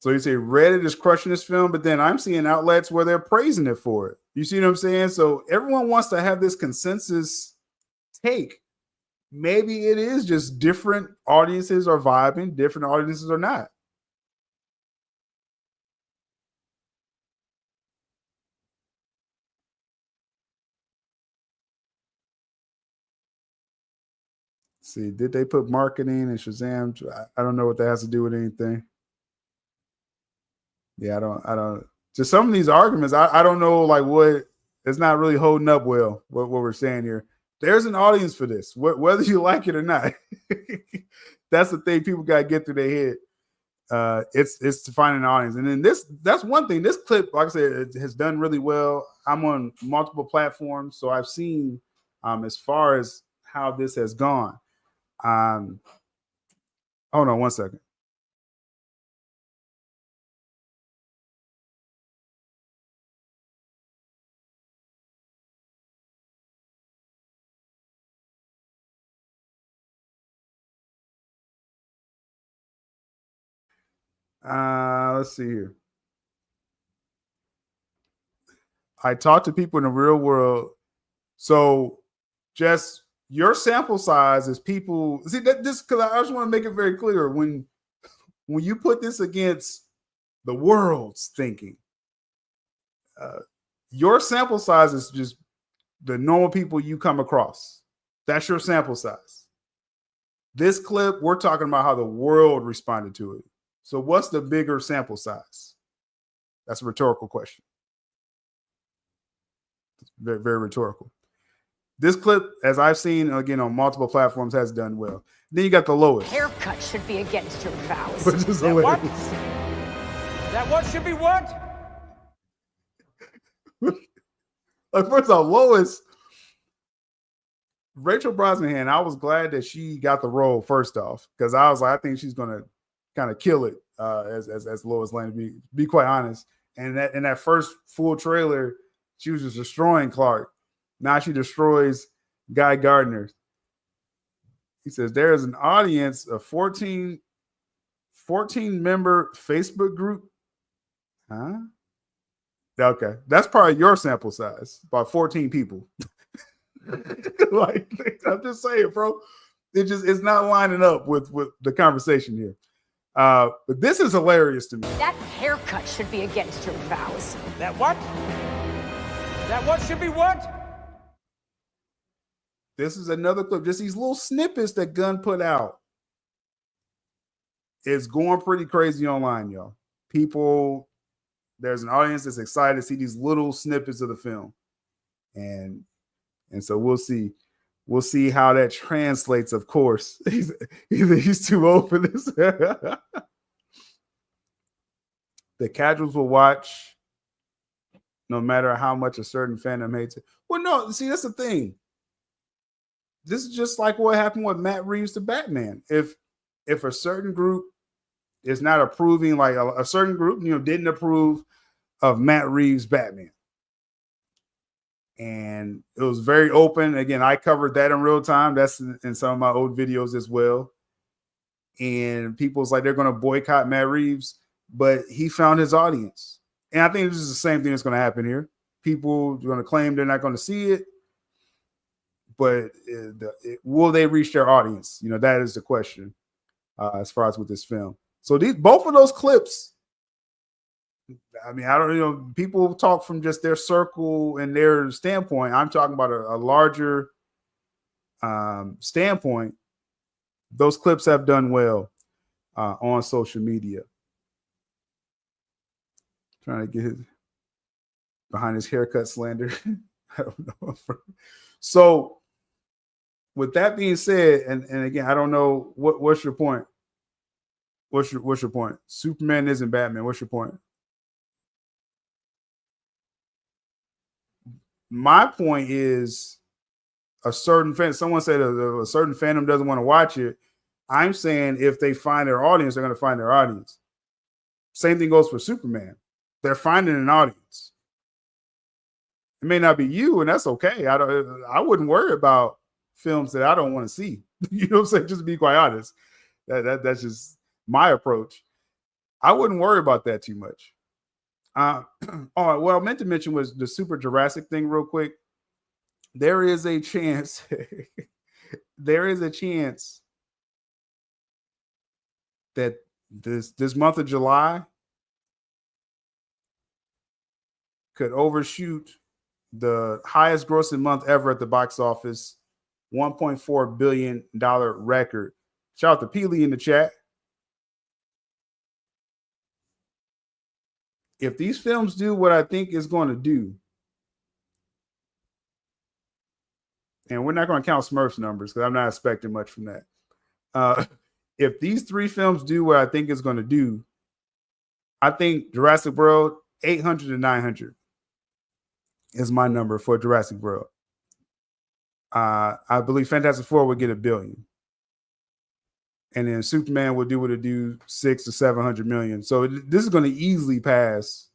So you say Reddit is crushing this film, but then I'm seeing outlets where they're praising it for it. You see what I'm saying? So everyone wants to have this consensus take. Maybe it is just different audiences are vibing, different audiences are not. See, did they put marketing and Shazam? I don't know what that has to do with anything. Yeah, I don't. Just some of these arguments, I don't know, like what. It's not really holding up well. What we're saying here. There's an audience for this, whether you like it or not. That's the thing people got to get through their head. It's to find an audience, and then that's one thing. This clip, like I said, it has done really well. I'm on multiple platforms, so I've seen as far as how this has gone. Hold on one second. Let's see here. I talk to people in the real world. So just your sample size is people see that this, because I just want to make it very clear when you put this against the world's thinking, your sample size is just the normal people you come across. That's your sample size. This clip, we're talking about how the world responded to it. So what's the bigger sample size? That's a rhetorical question. It's very, very rhetorical. This clip, as I've seen, again, on multiple platforms, has done well. Then you got the lowest. Haircut should be against your vows. Which is What? hilarious. That what should be what? Like, first of all, Lois, Rachel Brosnahan, I was glad that she got the role first off, because I was like, I think she's going to kind of kill it as Lois Lane, to be quite honest. And that in that first full trailer, she was just destroying Clark. Now she destroys Guy Gardner. He says there is an audience of 14 member Facebook group. Huh? Okay. That's probably your sample size, about 14 people. Like, I'm just saying, bro. It's not lining up with the conversation here. But this is hilarious to me. That haircut should be against your vows. That what? That what should be what? This is another clip. Just these little snippets that Gunn put out. It's going pretty crazy online, y'all. People, there's an audience that's excited to see these little snippets of the film. And so we'll see. We'll see how that translates, of course. He's too old for this. The casuals will watch no matter how much a certain fandom hates it. Well, no, see, that's the thing. This is just like what happened with Matt Reeves to Batman. If if a certain group is not approving, like a certain group, didn't approve of Matt Reeves' Batman. And it was very open. Again, I covered that in real time. That's in some of my old videos as well. And people's like, they're going to boycott Matt Reeves, but he found his audience. And I think this is the same thing that's going to happen here. People are going to claim they're not going to see it, but will they reach their audience? That is the question as far as with this film. So both of those clips, I mean, I don't people talk from just their circle and their standpoint. I'm talking about a larger standpoint. Those clips have done well on social media. Trying to get behind his haircut slander. I don't know. So with that being said, and again, I don't know what's your point. What's your point? Superman isn't Batman. What's your point? My point is a certain fan. Someone said a certain fandom doesn't want to watch it. I'm saying if they find their audience, they're going to find their audience. Same thing goes for Superman. They're finding an audience. It may not be you, and that's okay. I wouldn't worry about films that I don't want to see. You know what I'm saying? Just to be quite honest. That's just my approach. I wouldn't worry about that too much. What I meant to mention was the Super Jurassic thing real quick. There is a chance. There is a chance that this month of July could overshoot the highest grossing month ever at the box office, $1.4 billion record. Shout out to Peely in the chat. If these films do what I think is going to do, and we're not going to count Smurfs numbers because I'm not expecting much from that. If these three films do what I think it's going to do, I think Jurassic World 800 to 900 is my number for Jurassic World. I believe Fantastic Four would get $1 billion. And then Superman will do what it do, 600 to 700 million. So this is going to easily pass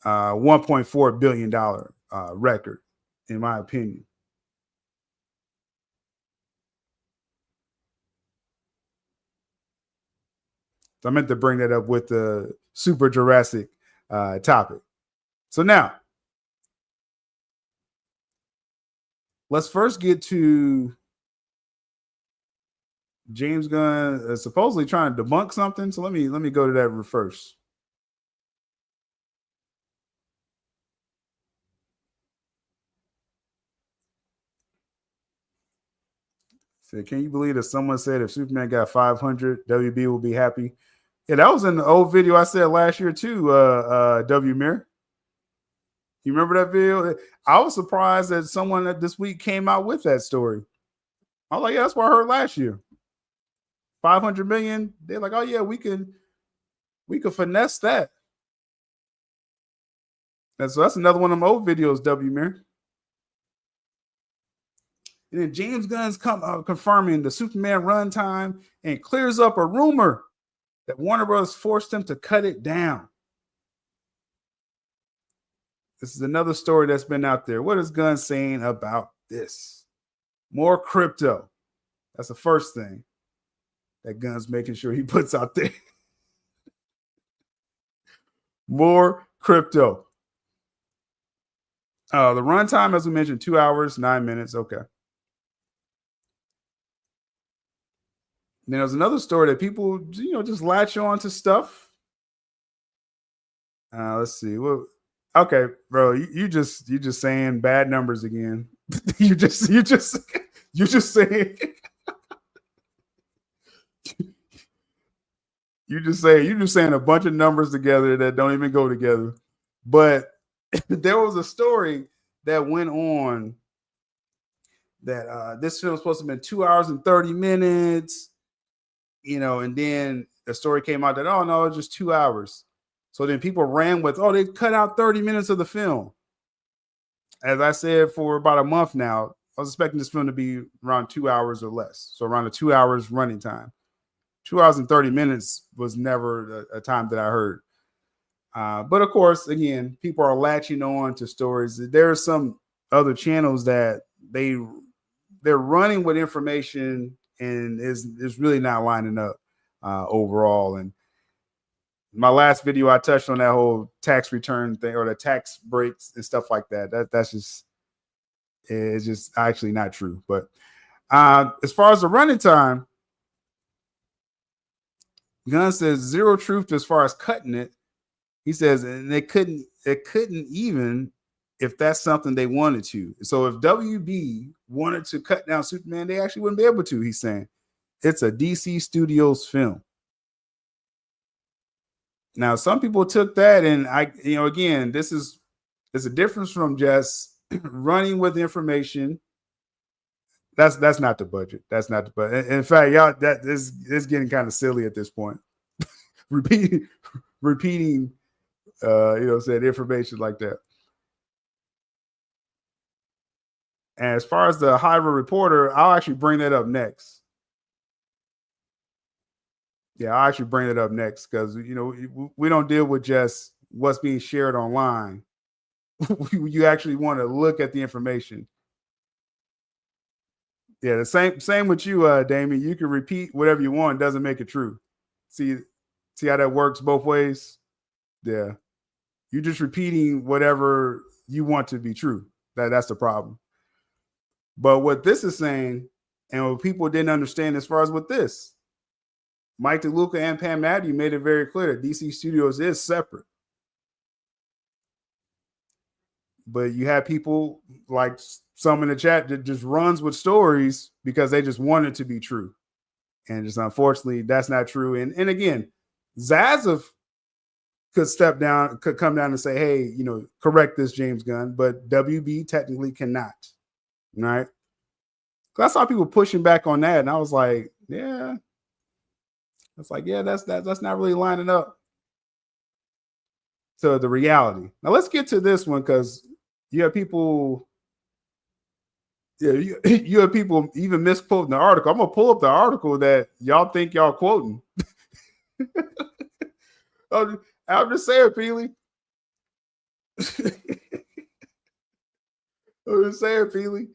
$1.4 billion record, in my opinion. So I meant to bring that up with the Super Jurassic topic. So now, let's first get to James Gunn supposedly trying to debunk something. So let me go to that first. So can you believe that someone said if Superman got 500, WB will be happy? Yeah, that was in the old video I said last year too, W Mir. You remember that video? I was surprised that someone that this week came out with that story. I was like, yeah, that's what I heard last year. 500 million. They're like, oh yeah, we can finesse that. And so that's another one of them old videos, W Mir. And then James Gunn's confirming the Superman runtime and clears up a rumor that Warner Bros. Forced him to cut it down. This is another story that's been out there. What is Gunn saying about this? More crypto. That's the first thing that Gunn's making sure he puts out there. More crypto. The runtime, as we mentioned, 2 hours, 9 minutes. Okay. Then there's another story that people, just latch on to stuff. Let's see. Well, okay, bro, you just saying bad numbers again. you just saying. You're just saying a bunch of numbers together that don't even go together. But there was a story that went on that this film was supposed to have been 2 hours and 30 minutes, and then the story came out that, oh no, it's just 2 hours. So then people ran with, they cut out 30 minutes of the film. As I said for about a month now, was expecting this film to be around 2 hours or less. So around a 2 hours running time. 2 hours and 30 minutes was never a time that I heard. But of course, again, people are latching on to stories. There are some other channels that they're running with information and is really not lining up overall. And my last video, I touched on that whole tax return thing or the tax breaks and stuff like that. That's just, it's just actually not true. But as far as the running time, Gunn says zero truth as far as cutting it. He says, and it couldn't even if that's something they wanted to. So if WB wanted to cut down Superman, they actually wouldn't be able to. He's saying it's a DC Studios film. Now, some people took that, and again, it's a difference from just running with information. That's not the budget. That's not the budget. In fact, y'all, that is getting kind of silly at this point. repeating, said information like that. And as far as the Hiver reporter, I'll actually bring that up next. Yeah, I'll actually bring it up next because, we don't deal with just what's being shared online. You actually want to look at the information. Yeah, the same with you, Damien. You can repeat whatever you want. Doesn't make it true. See how that works both ways? Yeah. You're just repeating whatever you want to be true. That's the problem. But what this is saying, and what people didn't understand as far as with this, Mike DeLuca and Pam Matthew made it very clear that DC Studios is separate. But you have people like some in the chat that just runs with stories because they just want it to be true. And just unfortunately, that's not true. And again, Zazev could come down and say, hey, correct this, James Gunn, but WB technically cannot. Right? I saw people pushing back on that, and I was like, yeah. It's like, yeah, that's not really lining up to the reality. Now let's get to this one because you have people, you have people even misquoting the article. I'm gonna pull up the article that y'all think y'all quoting. I'm just saying, Peely. I'm just saying, Peely.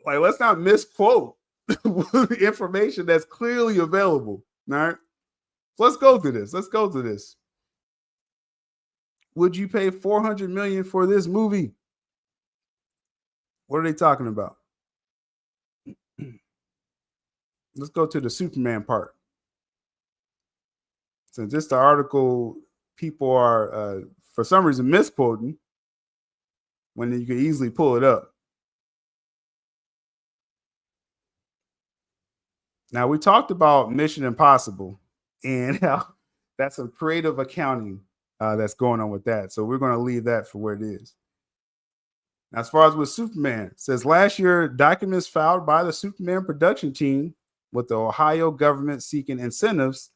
Like, let's not misquote information that's clearly available. All right. So let's go through this. Would you pay $400 million for this movie? What are they talking about? Let's go to the Superman part. Since this the article people are for some reason misquoting when you can easily pull it up. Now, we talked about Mission Impossible and how that's some creative accounting that's going on with that. So we're going to leave that for where it is. Now, as far as with Superman, it says last year, documents filed by the Superman production team with the Ohio government seeking incentives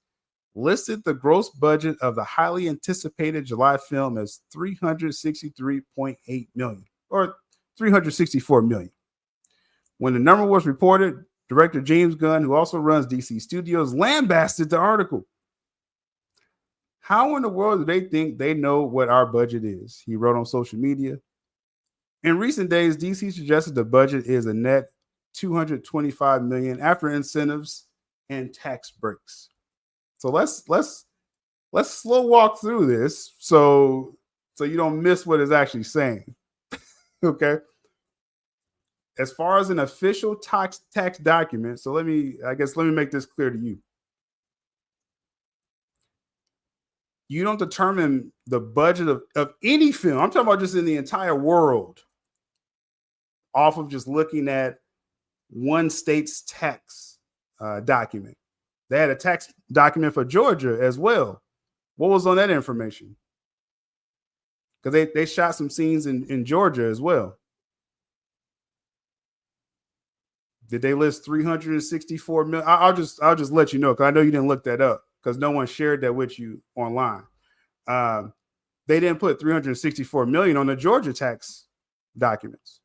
listed the gross budget of the highly anticipated July film as $363.8 million or $364 million. When the number was reported, director James Gunn, who also runs DC Studios, lambasted the article. How in the world do they think they know what our budget is? He wrote on social media. In recent days, DC suggested the budget is a net $225 million after incentives and tax breaks. So let's slow walk through this so you don't miss what it's actually saying. Okay. As far as an official tax document, so let me make this clear to you. You don't determine the budget of any film. I'm talking about just in the entire world off of just looking at one state's tax document. They had a tax document for Georgia as well. What was on that information? Because they shot some scenes in Georgia as well. Did they list 364 million? I'll just let you know because I know you didn't look that up because no one shared that with you online. They didn't put 364 million on the Georgia tax documents.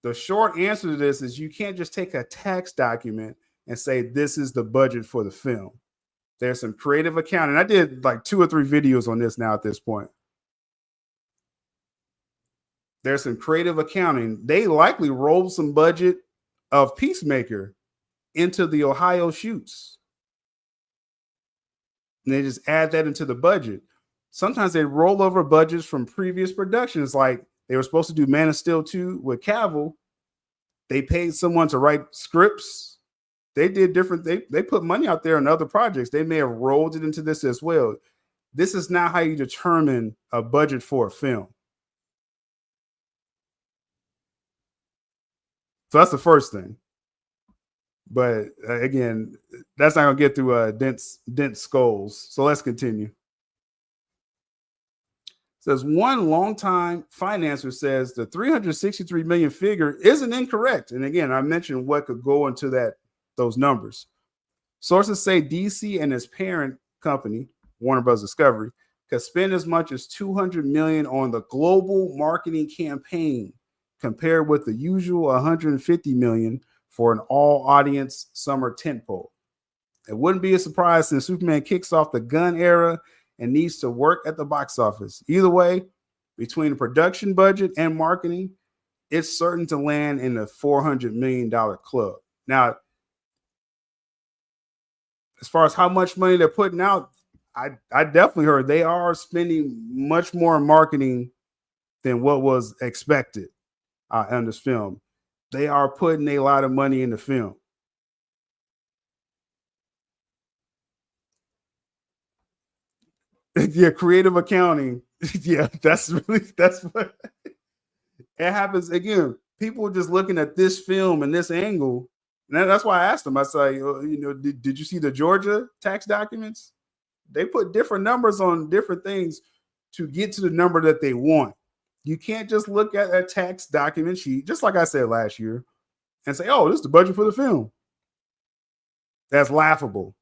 The short answer to this is you can't just take a tax document and say this is the budget for the film. There's some creative accounting. I did like 2 or 3 videos on this now at this point. There's some creative accounting. They likely rolled some budget of Peacemaker into the Ohio shoots. And they just add that into the budget. Sometimes they roll over budgets from previous productions. Like they were supposed to do Man of Steel 2 with Cavill. They paid someone to write scripts. They did different. They put money out there on other projects. They may have rolled it into this as well. This is not how you determine a budget for a film. So that's the first thing. But again, that's not going to get through dense skulls. So let's continue. It says one longtime financer says the 363 million figure isn't incorrect. And again, I mentioned what could go into those numbers. Sources say DC and its parent company, Warner Bros. Discovery, could spend as much as $200 million on the global marketing campaign, compared with the usual $150 million for an all-audience summer tentpole. It wouldn't be a surprise since Superman kicks off the Gunn era and needs to work at the box office. Either way, between the production budget and marketing, it's certain to land in the $400 million club. Now, as far as how much money they're putting out, I definitely heard they are spending much more on marketing than what was expected on this film. They are putting a lot of money in the film. Yeah, creative accounting. Yeah, that's what it happens. Again, people just looking at this film and this angle. And that's why I asked them. I say, did you see the Georgia tax documents? They put different numbers on different things to get to the number that they want. You can't just look at a tax document sheet, just like I said last year, and say, oh, this is the budget for the film. That's laughable.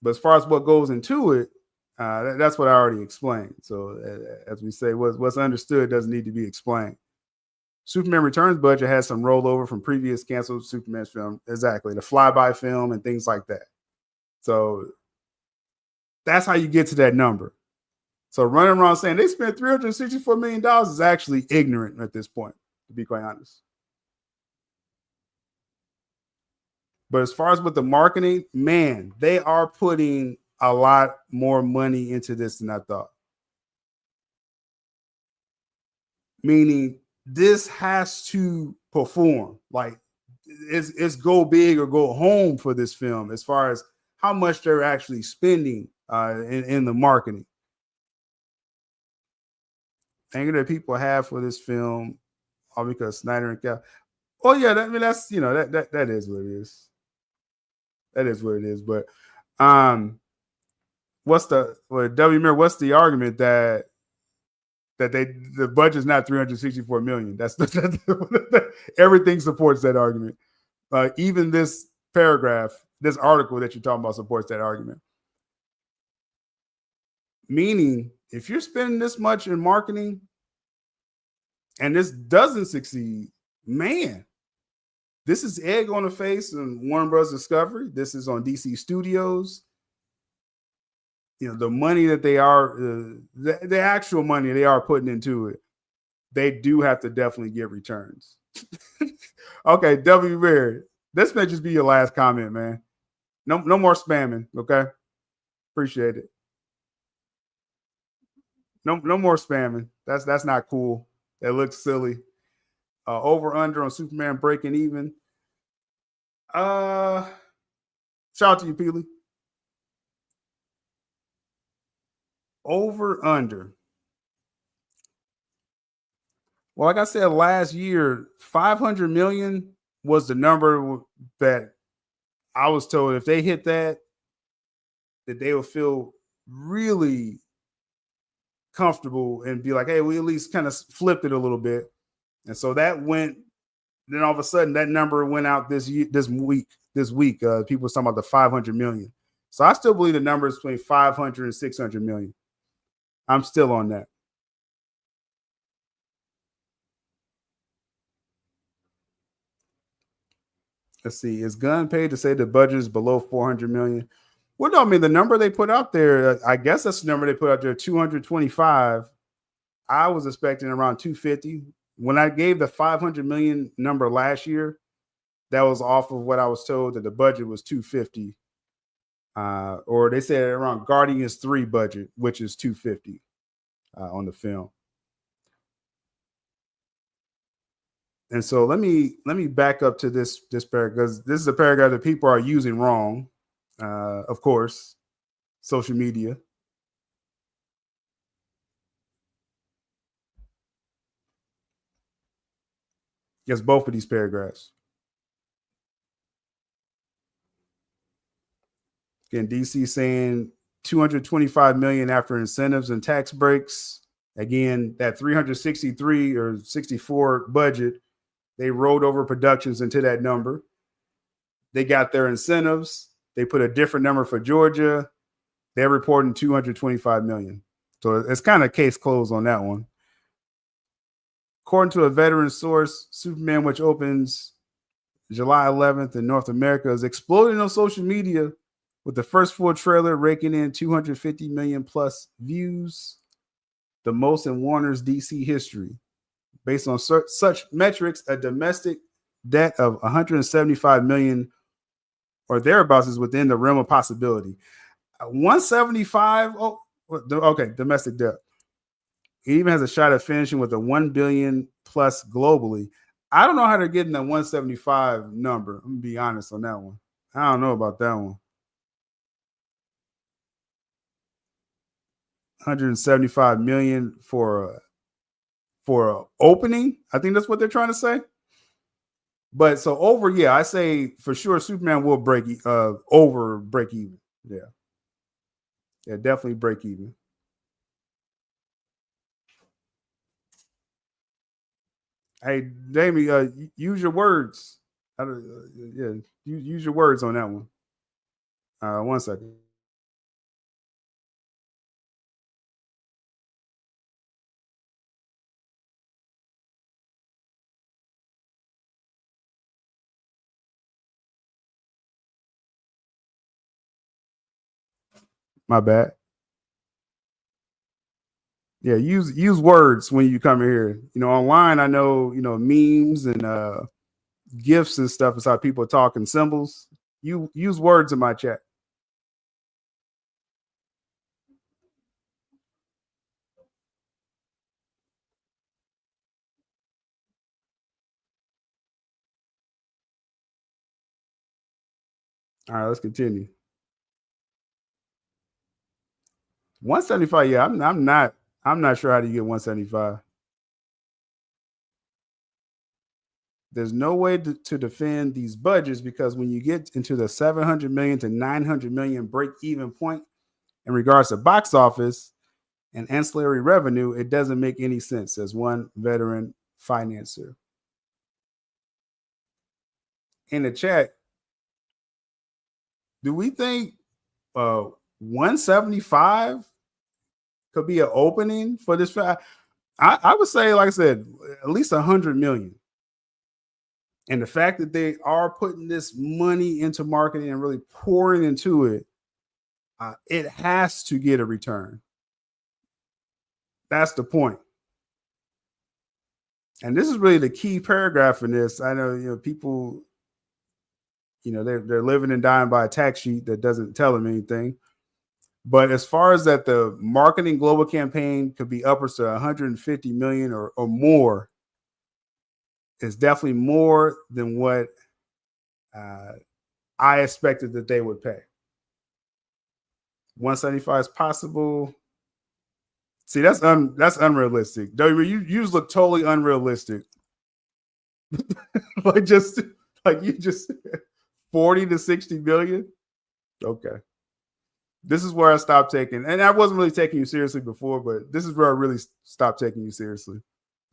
But as far as what goes into it, that's what I already explained. So as we say, what's understood doesn't need to be explained. Superman Returns budget has some rollover from previous canceled Superman film. Exactly. The flyby film and things like that. So that's how you get to that number. So running around saying they spent $364 million is actually ignorant at this point, to be quite honest. But as far as with the marketing, man, they are putting a lot more money into this than I thought. Meaning this has to perform. Like it's go big or go home for this film as far as how much they're actually spending in the marketing. Anger that people have for this film, all because Snyder and Cal. Oh yeah, that's that is what it is. That is what it is. But what's the argument that the budget's not 364 million? That's everything supports that argument. Even this paragraph, this article that you're talking about supports that argument. Meaning, if you're spending this much in marketing and this doesn't succeed, man, this is egg on the face on Warner Bros. Discovery. This is on DC Studios. The money that they are, the actual money they are putting into it, they do have to definitely get returns. Okay, W. Bear, this may just be your last comment, man. No more spamming, okay? Appreciate it. No more spamming. That's not cool. That looks silly. Over under on Superman breaking even. Shout out to you, Peely. Over under. Well, like I said last year, 500 million was the number that I was told if they hit that they will feel really comfortable and be like, hey, we at least kind of flipped it a little bit. And so that went, then all of a sudden that number went out this week. People were talking about the 500 million. So I still believe the number is between 500 and 600 million. I'm still on that. Let's see. Is Gunn paid to say the budget is below 400 million? Well, no, I mean the number they put out there. I guess that's the number they put out there. 225. I was expecting around 250. When I gave the 500 million number last year, that was off of what I was told that the budget was 250. Or they said around Guardians 3 budget, which is 250 on the film. And so let me back up to this paragraph, because this is a paragraph that people are using wrong. Of course, social media. Yes, both of these paragraphs. Again, DC saying 225 million after incentives and tax breaks. Again, that 363 or 64 budget, they rolled over productions into that number. They got their incentives. They put a different number for Georgia. They're reporting 225 million. So it's kind of case closed on that one. According to a veteran source, Superman, which opens July 11th in North America, is exploding on social media, with the first full trailer raking in 250 million plus views, the most in Warner's DC history. Based on such metrics, a domestic debt of 175 million or thereabouts is within the realm of possibility. 175, okay, domestic debt. He even has a shot at finishing with a 1 billion plus globally. I don't know how they're getting that 175 number. I'm gonna be honest on that one. I don't know about that one. 175 million for opening. I think that's what they're trying to say. But so over, yeah, I say for sure Superman will break even. Yeah, definitely break even. Hey, Jamie, use your words. Use your words on that one. 1 second. My bad. Yeah, use words when you come here. Online, I know, memes and gifs and stuff is how people talk, and symbols. You use words in my chat. All right, let's continue. 175. Yeah, I'm not sure how to get 175. There's no way to defend these budgets, because when you get into the 700 million to 900 million break even point in regards to box office and ancillary revenue, it doesn't make any sense, as one veteran financer. In the chat, do we think 175 could be an opening for this? I would say, like I said, at least 100 million. And the fact that they are putting this money into marketing and really pouring into it, it has to get a return. That's the point. And this is really the key paragraph in this. I know, people, they're living and dying by a tax sheet that doesn't tell them anything. But as far as that, the marketing global campaign could be upwards to 150 million or more. It's definitely more than what I expected that they would pay. 175 is possible. See, that's unrealistic. You just look totally unrealistic. like you just 40 to 60 million. Okay. This is where I stopped taking, and I wasn't really taking you seriously before, but this is where I really stopped taking you seriously.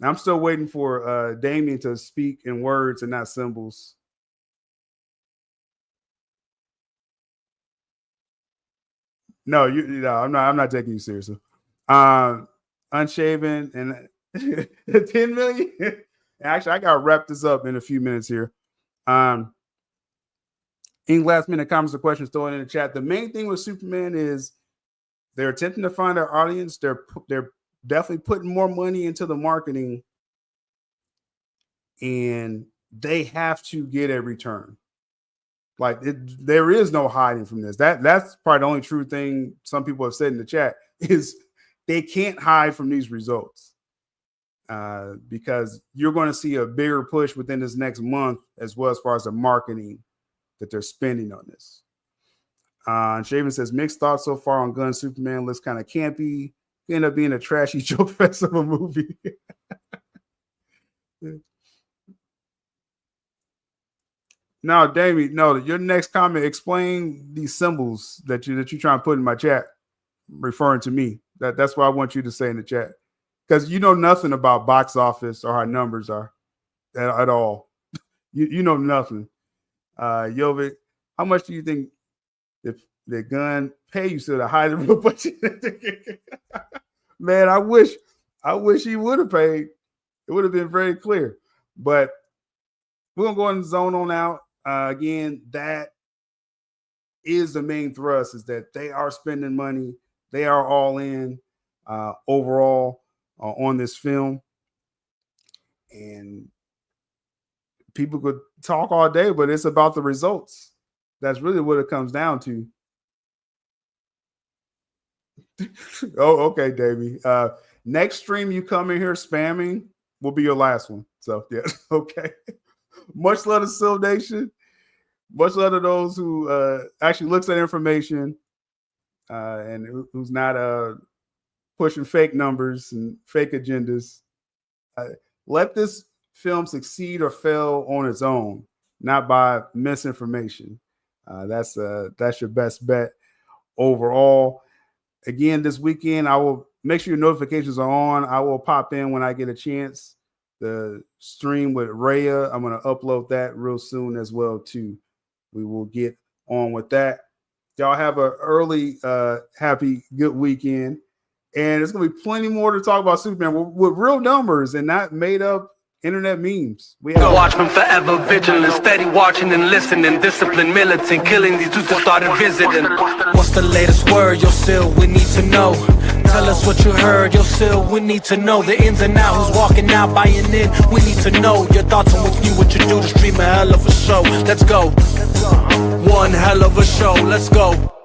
I'm still waiting for Damien to speak in words and not symbols. No, I'm not taking you seriously. Unshaven and 10 million. Actually, I gotta wrap this up in a few minutes here. Any last minute comments or questions, throw it in the chat. The main thing with Superman is they're attempting to find their audience. They're definitely putting more money into the marketing, and they have to get a return. Like there is no hiding from this. That's probably the only true thing some people have said in the chat is they can't hide from these results because you're going to see a bigger push within this next month as well as far as the marketing that they're spending on this. Shaven says mixed thoughts so far on Gunn Superman. Looks kind of campy. End up being a trashy joke fest of a movie. Now, Damien, no, your next comment, explain these symbols that you're trying to put in my chat, referring to me. That's what I want you to say in the chat. Because you know nothing about box office or how numbers are at all. You know nothing. Jovic, how much do you think the Gunn pay you to hide the real budget? Man, I wish he would have paid. It would have been very clear. But we're gonna go in the zone on out. Again, that is the main thrust, is that they are spending money. They are all in overall on this film. And people could talk all day, but it's about the results. That's really what it comes down to. Oh, okay, Davey. Next stream you come in here spamming will be your last one. So, yeah, okay. Much love to Syl Nation. Much love to those who actually looks at information and who's not pushing fake numbers and fake agendas. Let this film succeed or fail on its own, not by misinformation. That's your best bet overall. Again, this weekend, I will make sure your notifications are on. I will pop in when I get a chance. The stream with Rhea, I'm going to upload that real soon as well, too. We will get on with that. Y'all have an early, happy, good weekend. And there's going to be plenty more to talk about Superman with real numbers and not made up internet memes. We have Watchmen forever vigilant, steady watching and listening, disciplined, militant, killing these dudes that started visiting. What's the latest word, yo, Syl? We need to know. Tell us what you heard, yo, Syl. We need to know the ins and outs. Who's walking out, buying in? We need to know your thoughts on what's new, what you do to stream a hell of a show. Let's go. One hell of a show. Let's go.